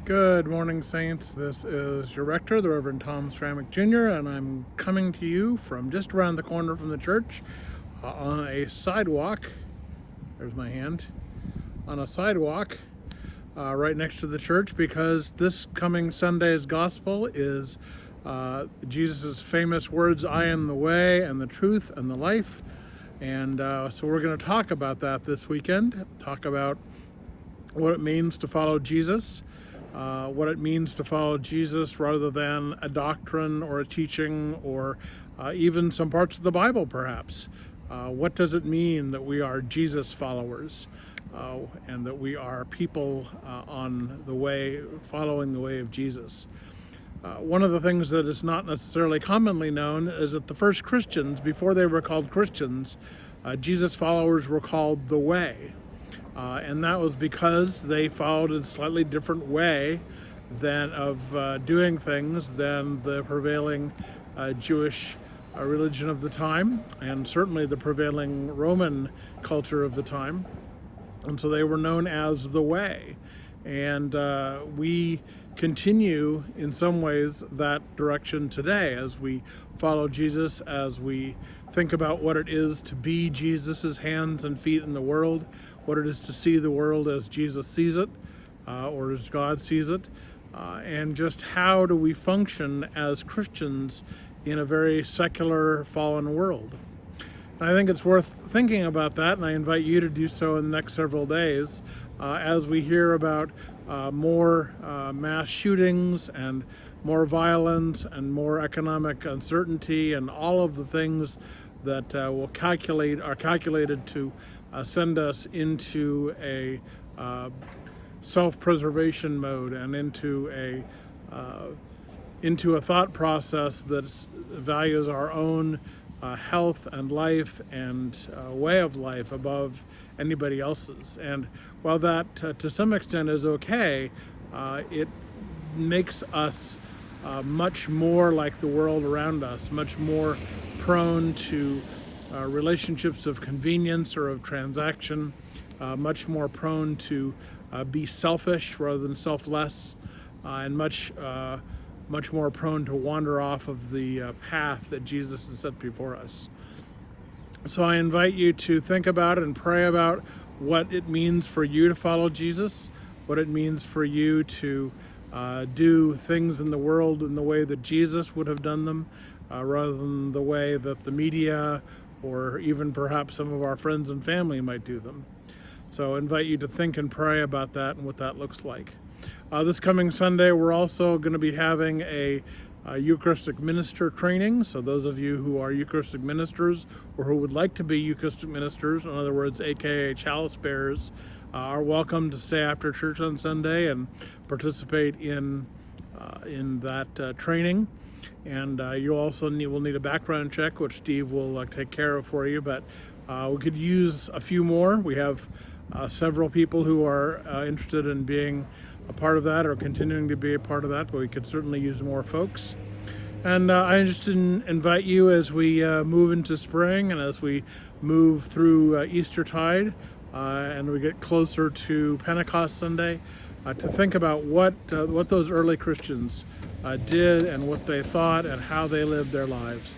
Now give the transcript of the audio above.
Good morning, Saints. This is your rector, the Reverend Tom Stramick Jr., and I'm coming to you from just around the corner from the church on a sidewalk. There's my hand. On a sidewalk right next to the church, because this coming Sunday's gospel is Jesus' famous words, "I am the way and the truth and the life." And so we're going to talk about that this weekend, talk about what it means to follow Jesus, what it means to follow Jesus rather than a doctrine or a teaching or even some parts of the Bible, perhaps. What does it mean that we are Jesus followers and that we are people on the way, following the way of Jesus? One of the things that is not necessarily commonly known is that the first Christians, before they were called Christians, Jesus followers were called the Way. And that was because they followed a slightly different way of doing things than the prevailing Jewish religion of the time, and certainly the prevailing Roman culture of the time. And so they were known as the Way. And we continue in some ways that direction today as we follow Jesus, as we think about what it is to be Jesus's hands and feet in the world, what it is to see the world as Jesus sees it, or as God sees it, and just how do we function as Christians in a very secular, fallen world. And I think it's worth thinking about that, and I invite you to do so in the next several days as we hear about more mass shootings and more violence and more economic uncertainty and all of the things that are calculated to send us into a self-preservation mode and into a thought process that values our own health and life and way of life above anybody else's. And while that to some extent is okay, it makes us much more like the world around us, much more prone to relationships of convenience or of transaction, much more prone to be selfish rather than selfless, and much more prone to wander off of the path that Jesus has set before us. So I invite you to think about and pray about what it means for you to follow Jesus, what it means for you to do things in the world in the way that Jesus would have done them, rather than the way that the media or even perhaps some of our friends and family might do them. So I invite you to think and pray about that and what that looks like. This coming Sunday, we're also going to be having a Eucharistic minister training. So those of you who are Eucharistic ministers or who would like to be Eucharistic ministers, in other words, aka chalice bearers, are welcome to stay after church on Sunday and participate in that training. And you also will need a background check, which Steve will take care of for you. But we could use a few more. We have several people who are interested in being a part of that or continuing to be a part of that, but we could certainly use more folks. And I just invite you as we move into spring and as we move through Eastertide and we get closer to Pentecost Sunday, to think about what those early Christians did and what they thought and how they lived their lives.